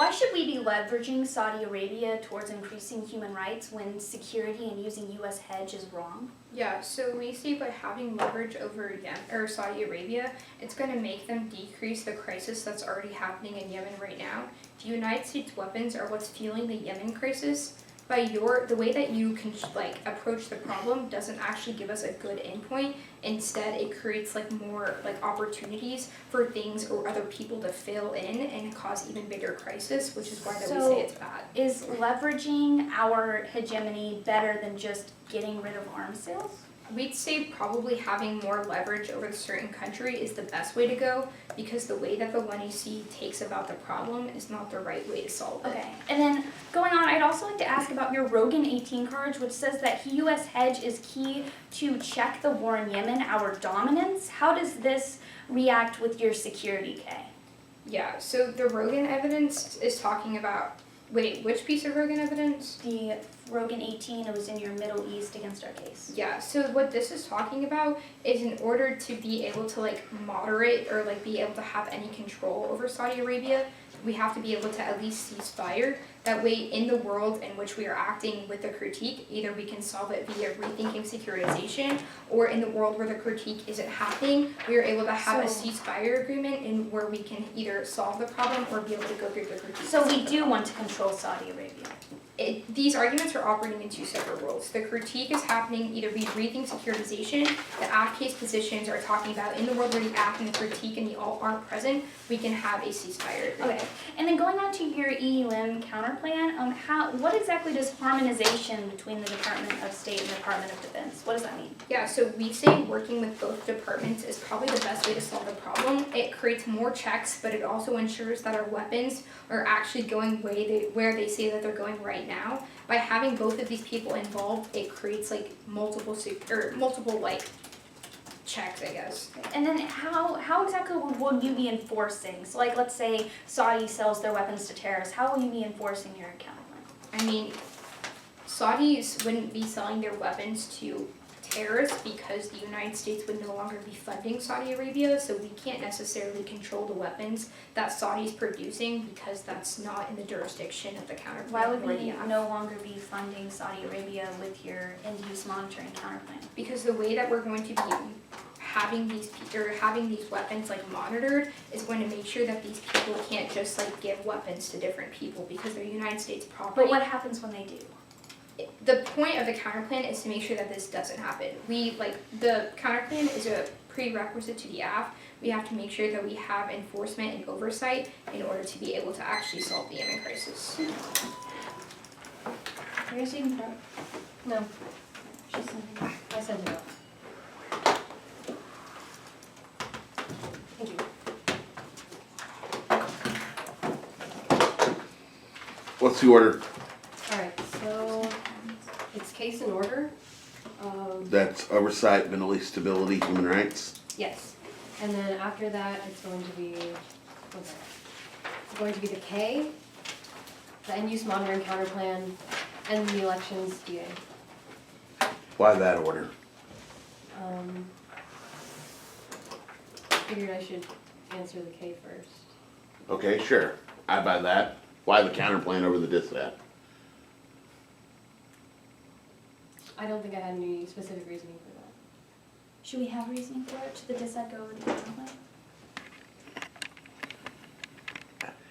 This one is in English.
Why should we be leveraging Saudi Arabia towards increasing human rights when security and using U.S. hedge is wrong? Yeah, so we see by having leverage over Yemen or Saudi Arabia, it's going to make them decrease the crisis that's already happening in Yemen right now. The United States weapons are what's fueling the Yemen crisis. The way that you can approach the problem doesn't actually give us a good endpoint. Instead, it creates more opportunities for things or other people to fill in and cause even bigger crisis, which is why we say it's bad. Is leveraging our hegemony better than just getting rid of arms sales? We'd say probably having more leverage over a certain country is the best way to go, because the way that the 1EC takes about the problem is not the right way to solve it. Okay, and then going on, I'd also like to ask about your Rogan 18 cards, which says that U.S. hedge is key to check the war in Yemen, our dominance. How does this react with your security K? Yeah, so the Rogan evidence is talking about, wait, which piece of Rogan evidence? The Rogan 18, it was in your Middle East against our case. Yeah, so what this is talking about is in order to be able to moderate or be able to have any control over Saudi Arabia, we have to be able to at least cease fire. That way, in the world in which we are acting with the critique, either we can solve it via rethinking securitization, or in the world where the critique isn't happening, we are able to have a ceasefire agreement in where we can either solve the problem or be able to go through the critique. So we do want to control Saudi Arabia. These arguments are operating in two separate worlds. The critique is happening either via rethink securitization. The act case positions are talking about in the world where the act and the critique and the all aren't present, we can have a ceasefire agreement. Okay, and then going on to your EUM counterplan, what exactly does harmonization between the Department of State and the Department of Defense, what does that mean? Yeah, so we say working with both departments is probably the best way to solve the problem. It creates more checks, but it also ensures that our weapons are actually going where they say that they're going right now. By having both of these people involved, it creates multiple checks, I guess. And then how exactly will you be enforcing? So let's say Saudi sells their weapons to terrorists, how will you be enforcing your counterplan? I mean, Saudis wouldn't be selling their weapons to terrorists because the United States would no longer be funding Saudi Arabia, so we can't necessarily control the weapons that Saudi's producing because that's not in the jurisdiction of the counterplan. Why would we no longer be funding Saudi Arabia with your end-use monitoring counterplan? Because the way that we're going to be having these weapons monitored is going to make sure that these people can't just give weapons to different people because they're United States property. But what happens when they do? The point of the counterplan is to make sure that this doesn't happen. The counterplan is a prerequisite to the act. We have to make sure that we have enforcement and oversight in order to be able to actually solve the Yemen crisis. Are you receiving prep? No, She's sending. I sent it out. Thank you. What's the order? Alright, so it's case in order. That's oversight, Middle East stability, human rights. Yes. And then after that, it's going to be, what's that? It's going to be the K, the end-use monitoring counterplan, and the elections DA. Why that order? Figured I should answer the K first. Okay, sure. I buy that. Why the counterplan over the dissat? I don't think I had any specific reasoning for that. Should we have reasoning for it? Should the dissat go over the counterplan?